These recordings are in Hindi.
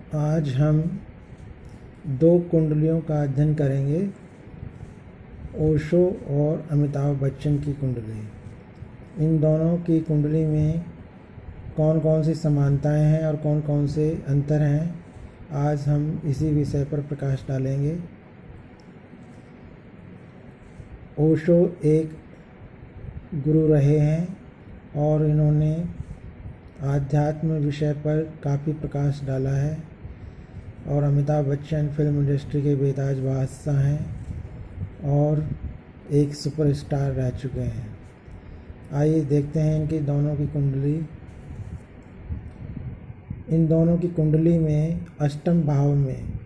आज हम दो कुंडलियों का अध्ययन करेंगे, ओशो और अमिताभ बच्चन की कुंडली। इन दोनों की कुंडली में कौन कौन सी समानताएं हैं और कौन कौन से अंतर हैं, आज हम इसी विषय पर प्रकाश डालेंगे। ओशो एक गुरु रहे हैं और इन्होंने आध्यात्म विषय पर काफ़ी प्रकाश डाला है, और अमिताभ बच्चन फिल्म इंडस्ट्री के बेताज बादशाह हैं और एक सुपरस्टार रह चुके हैं। आइए देखते हैं इनकी दोनों की कुंडली। इन दोनों की कुंडली में अष्टम भाव में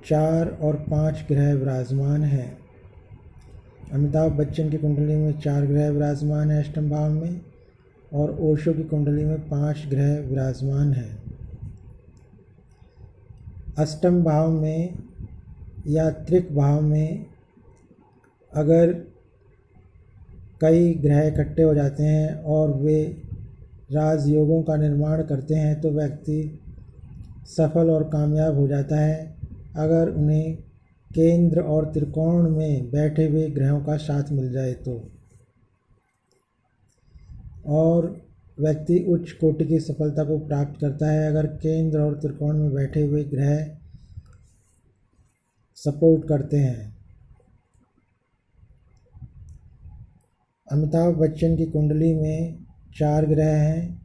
4 और 5 ग्रह विराजमान हैं। अमिताभ बच्चन की कुंडली में 4 ग्रह विराजमान हैं अष्टम भाव में, और ओशो की कुंडली में 5 ग्रह विराजमान हैं। अष्टम भाव में या त्रिक भाव में अगर कई ग्रह इकट्ठे हो जाते हैं और वे राजयोगों का निर्माण करते हैं तो व्यक्ति सफल और कामयाब हो जाता है, अगर उन्हें केंद्र और त्रिकोण में बैठे हुए ग्रहों का साथ मिल जाए तो। और व्यक्ति उच्च कोटि की सफलता को प्राप्त करता है अगर केंद्र और त्रिकोण में बैठे हुए ग्रह सपोर्ट करते हैं। अमिताभ बच्चन की कुंडली में 4 ग्रह हैं,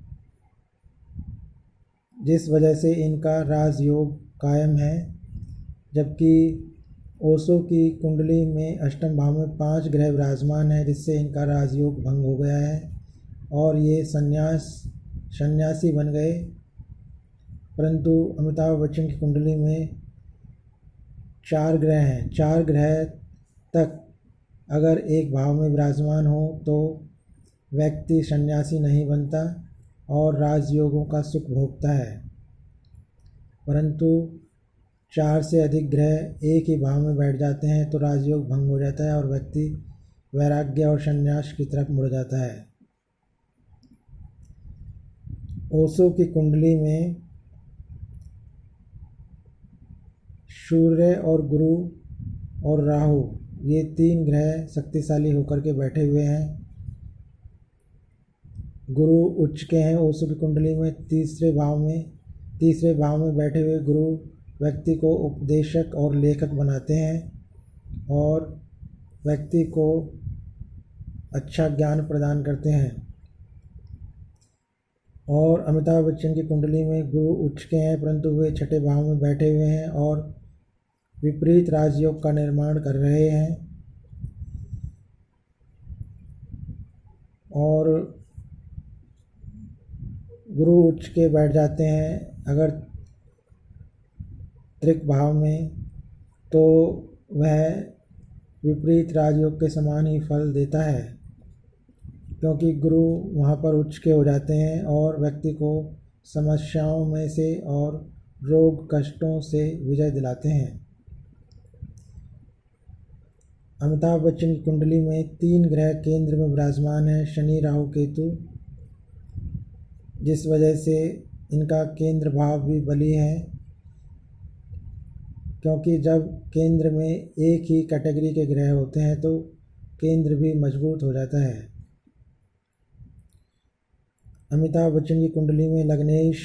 जिस वजह से इनका राजयोग कायम है, जबकि ओशो की कुंडली में अष्टम भाव में 5 ग्रह विराजमान है, जिससे इनका राजयोग भंग हो गया है और ये सन्यासी बन गए। परंतु अमिताभ बच्चन की कुंडली में 4 ग्रह हैं। 4 ग्रह तक अगर एक भाव में विराजमान हो तो व्यक्ति सन्यासी नहीं बनता और राजयोगों का सुख भोगता है, परंतु 4 से अधिक ग्रह एक ही भाव में बैठ जाते हैं तो राजयोग भंग हो जाता है और व्यक्ति वैराग्य और संन्यास की तरफ मुड़ जाता है। ओशो की कुंडली में सूर्य और गुरु और राहु, ये 3 ग्रह शक्तिशाली होकर के बैठे हुए हैं। गुरु उच्च के हैं ओशो की कुंडली में। तीसरे भाव में बैठे हुए गुरु व्यक्ति को उपदेशक और लेखक बनाते हैं और व्यक्ति को अच्छा ज्ञान प्रदान करते हैं। और अमिताभ बच्चन की कुंडली में गुरु उच्च के हैं, परंतु वे छठे भाव में बैठे हुए हैं और विपरीत राजयोग का निर्माण कर रहे हैं। और गुरु उच्च के बैठ जाते हैं अगर त्रिक भाव में, तो वह विपरीत राजयोग के समान ही फल देता है, क्योंकि गुरु वहाँ पर उच्च के हो जाते हैं और व्यक्ति को समस्याओं में से और रोग कष्टों से विजय दिलाते हैं। अमिताभ बच्चन की कुंडली में 3 ग्रह केंद्र में विराजमान हैं, शनि राहु केतु, जिस वजह से इनका केंद्र भाव भी बली है, क्योंकि जब केंद्र में एक ही कैटेगरी के ग्रह होते हैं तो केंद्र भी मजबूत हो जाता है। अमिताभ बच्चन की कुंडली में लग्नेश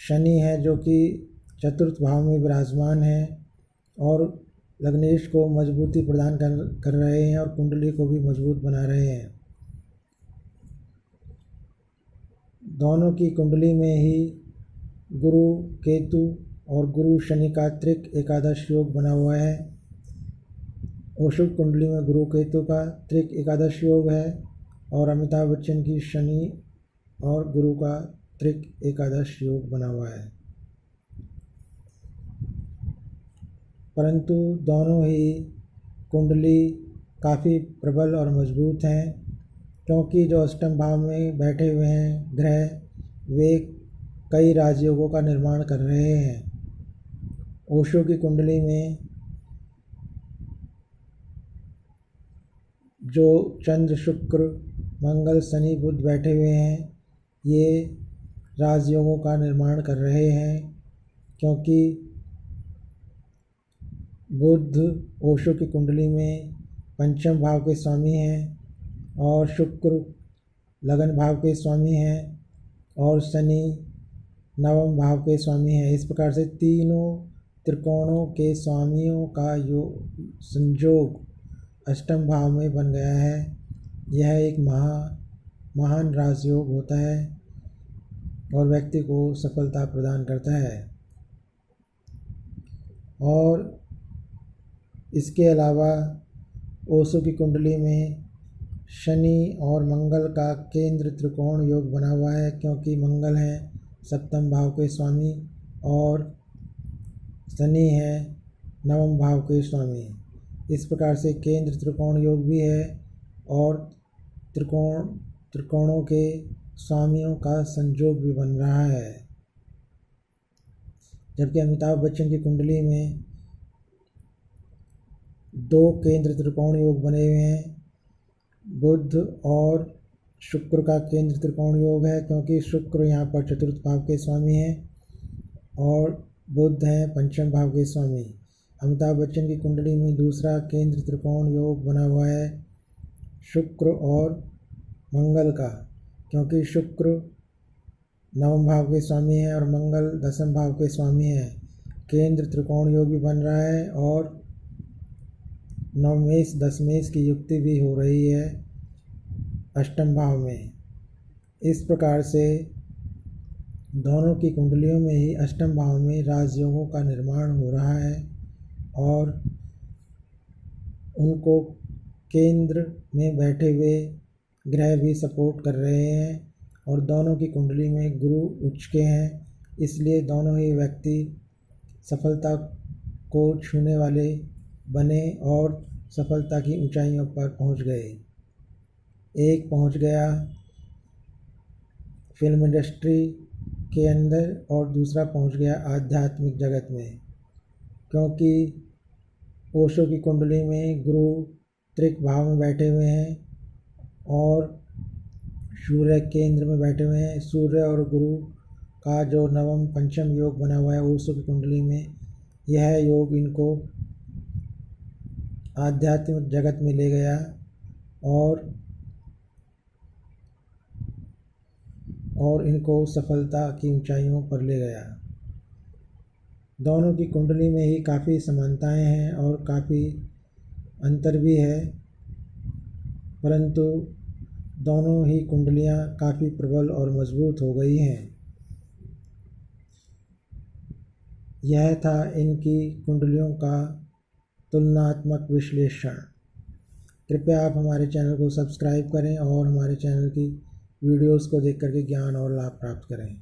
शनि है, जो कि चतुर्थ भाव में विराजमान है और लग्नेश को मजबूती प्रदान कर रहे हैं और कुंडली को भी मजबूत बना रहे हैं। दोनों की कुंडली में ही गुरु केतु और गुरु शनि का त्रिक एकादश योग बना हुआ है। ओशो की कुंडली में गुरु केतु का त्रिक एकादश योग है और अमिताभ बच्चन की शनि और गुरु का त्रिक एकादश योग बना हुआ है। परंतु दोनों ही कुंडली काफ़ी प्रबल और मजबूत हैं, क्योंकि जो अष्टम भाव में बैठे हुए हैं ग्रह वे कई राजयोगों का निर्माण कर रहे हैं। ओशो की कुंडली में जो चंद्र शुक्र मंगल शनि बुध बैठे हुए हैं, ये राजयोगों का निर्माण कर रहे हैं, क्योंकि बुध ओशो की कुंडली में पंचम भाव के स्वामी हैं और शुक्र लगन भाव के स्वामी हैं और शनि नवम भाव के स्वामी हैं। इस प्रकार से तीनों त्रिकोणों के स्वामियों का संयोग अष्टम भाव में बन गया है। यह एक महान राजयोग होता है और व्यक्ति को सफलता प्रदान करता है। और इसके अलावा ओशो की कुंडली में शनि और मंगल का केंद्र त्रिकोण योग बना हुआ है, क्योंकि मंगल है सप्तम भाव के स्वामी और शनि है नवम भाव के स्वामी। इस प्रकार से केंद्र त्रिकोण योग भी है और त्रिकोणों के स्वामियों का संयोग भी बन रहा है। जबकि अमिताभ बच्चन की कुंडली में 2 केंद्र त्रिकोण योग बने हुए हैं। बुध और शुक्र का केंद्र त्रिकोण योग है, क्योंकि शुक्र यहाँ पर चतुर्थ भाव के स्वामी हैं और बुध हैं पंचम भाव के स्वामी। अमिताभ बच्चन की कुंडली में दूसरा केंद्र त्रिकोण योग बना हुआ है शुक्र और मंगल का, क्योंकि शुक्र नवम भाव के स्वामी है और मंगल दसम भाव के स्वामी है। केंद्र त्रिकोण योग भी बन रहा है और नवमेश दशमेश की युक्ति भी हो रही है अष्टम भाव में। इस प्रकार से दोनों की कुंडलियों में ही अष्टम भाव में राजयोगों का निर्माण हो रहा है और उनको केंद्र में बैठे हुए ग्रह भी सपोर्ट कर रहे हैं और दोनों की कुंडली में गुरु उच्च के हैं, इसलिए दोनों ही व्यक्ति सफलता को छूने वाले बने और सफलता की ऊंचाइयों पर पहुंच गए। एक पहुंच गया फिल्म इंडस्ट्री के अंदर और दूसरा पहुंच गया आध्यात्मिक जगत में, क्योंकि ओशो की कुंडली में गुरु त्रिक भाव में बैठे हुए हैं और सूर्य केंद्र में बैठे हुए हैं। सूर्य और गुरु का जो नवम पंचम योग बना हुआ है ओशो की कुंडली में, यह योग इनको आध्यात्मिक जगत में ले गया और इनको सफलता की ऊंचाइयों पर ले गया। दोनों की कुंडली में ही काफ़ी समानताएं हैं और काफ़ी अंतर भी है, परंतु दोनों ही कुंडलियां काफ़ी प्रबल और मजबूत हो गई हैं। यह था इनकी कुंडलियों का तुलनात्मक विश्लेषण। कृपया आप हमारे चैनल को सब्सक्राइब करें और हमारे चैनल की वीडियोस को देख करके ज्ञान और लाभ प्राप्त करें।